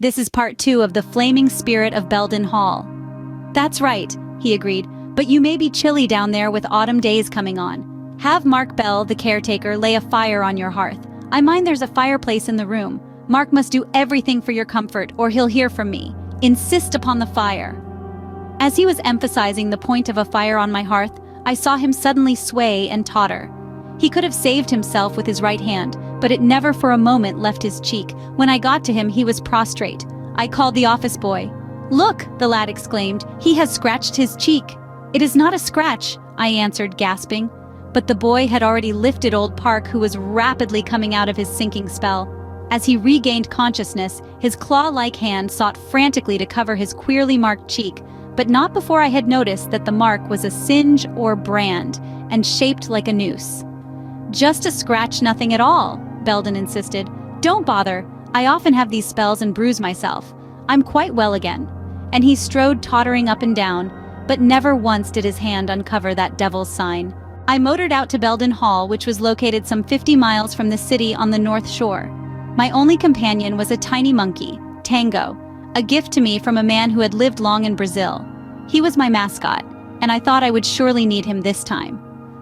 This is part 2 of the flaming spirit of Belden Hall. That's right, he agreed, but you may be chilly down there with autumn days coming on. Have Mark Bell, the caretaker, lay a fire on your hearth. I mind there's a fireplace in the room. Mark must do everything for your comfort, or he'll hear from me. Insist upon the fire. As he was emphasizing the point of a fire on my hearth, I saw him suddenly sway and totter. He could have saved himself with his right hand, but it never for a moment left his cheek. When I got to him, he was prostrate. I called the office boy. "Look," the lad exclaimed, "he has scratched his cheek." "It is not a scratch," I answered, gasping. But the boy had already lifted old Park, who was rapidly coming out of his sinking spell. As he regained consciousness, his claw-like hand sought frantically to cover his queerly marked cheek, but not before I had noticed that the mark was a singe or brand, and shaped like a noose. "Just a scratch, nothing at all," Belden insisted. "Don't bother. I often have these spells and bruise myself. I'm quite well again." And he strode tottering up and down, but never once did his hand uncover that devil's sign. I motored out to Belden Hall, which was located some 50 miles from the city on the North Shore. My only companion was a tiny monkey, Tango, a gift to me from a man who had lived long in Brazil. He was my mascot, and I thought I would surely need him this time.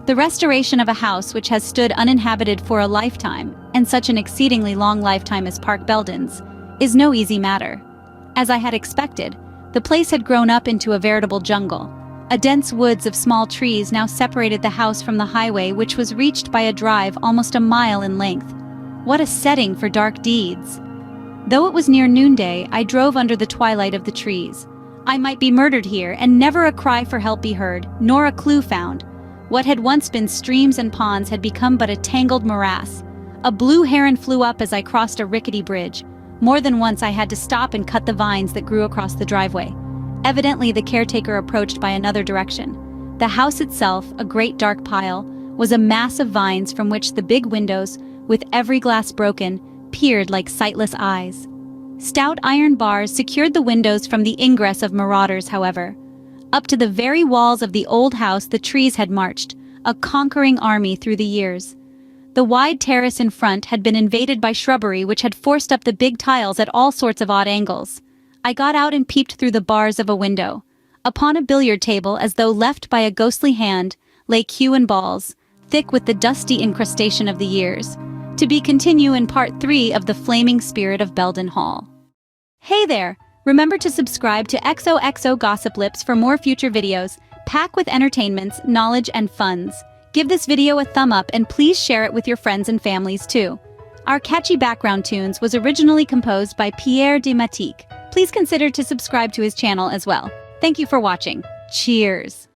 The restoration of a house which has stood uninhabited for a lifetime, and such an exceedingly long lifetime as Park Belden's, is no easy matter. As I had expected, the place had grown up into a veritable jungle. A dense woods of small trees now separated the house from the highway, which was reached by a drive almost a mile in length. What a setting for dark deeds! Though it was near noonday, I drove under the twilight of the trees. I might be murdered here, and never a cry for help be heard, nor a clue found. What had once been streams and ponds had become but a tangled morass. A blue heron flew up as I crossed a rickety bridge. More than once I had to stop and cut the vines that grew across the driveway. Evidently the caretaker approached by another direction. The house itself, a great dark pile, was a mass of vines from which the big windows, with every glass broken, peered like sightless eyes. Stout iron bars secured the windows from the ingress of marauders, however. Up to the very walls of the old house the trees had marched, a conquering army through the years. The wide terrace in front had been invaded by shrubbery which had forced up the big tiles at all sorts of odd angles. I got out and peeped through the bars of a window. Upon a billiard table, as though left by a ghostly hand, lay cue and balls, thick with the dusty incrustation of the years. To be continued in part 3 of the flaming spirit of Belden Hall. Hey there! Remember to subscribe to XOXO Gossip Lips for more future videos, packed with entertainments, knowledge, and funs. Give this video a thumb up and please share it with your friends and families too. Our catchy background tunes was originally composed by Pierre de Matique. Please consider to subscribe to his channel as well. Thank you for watching. Cheers!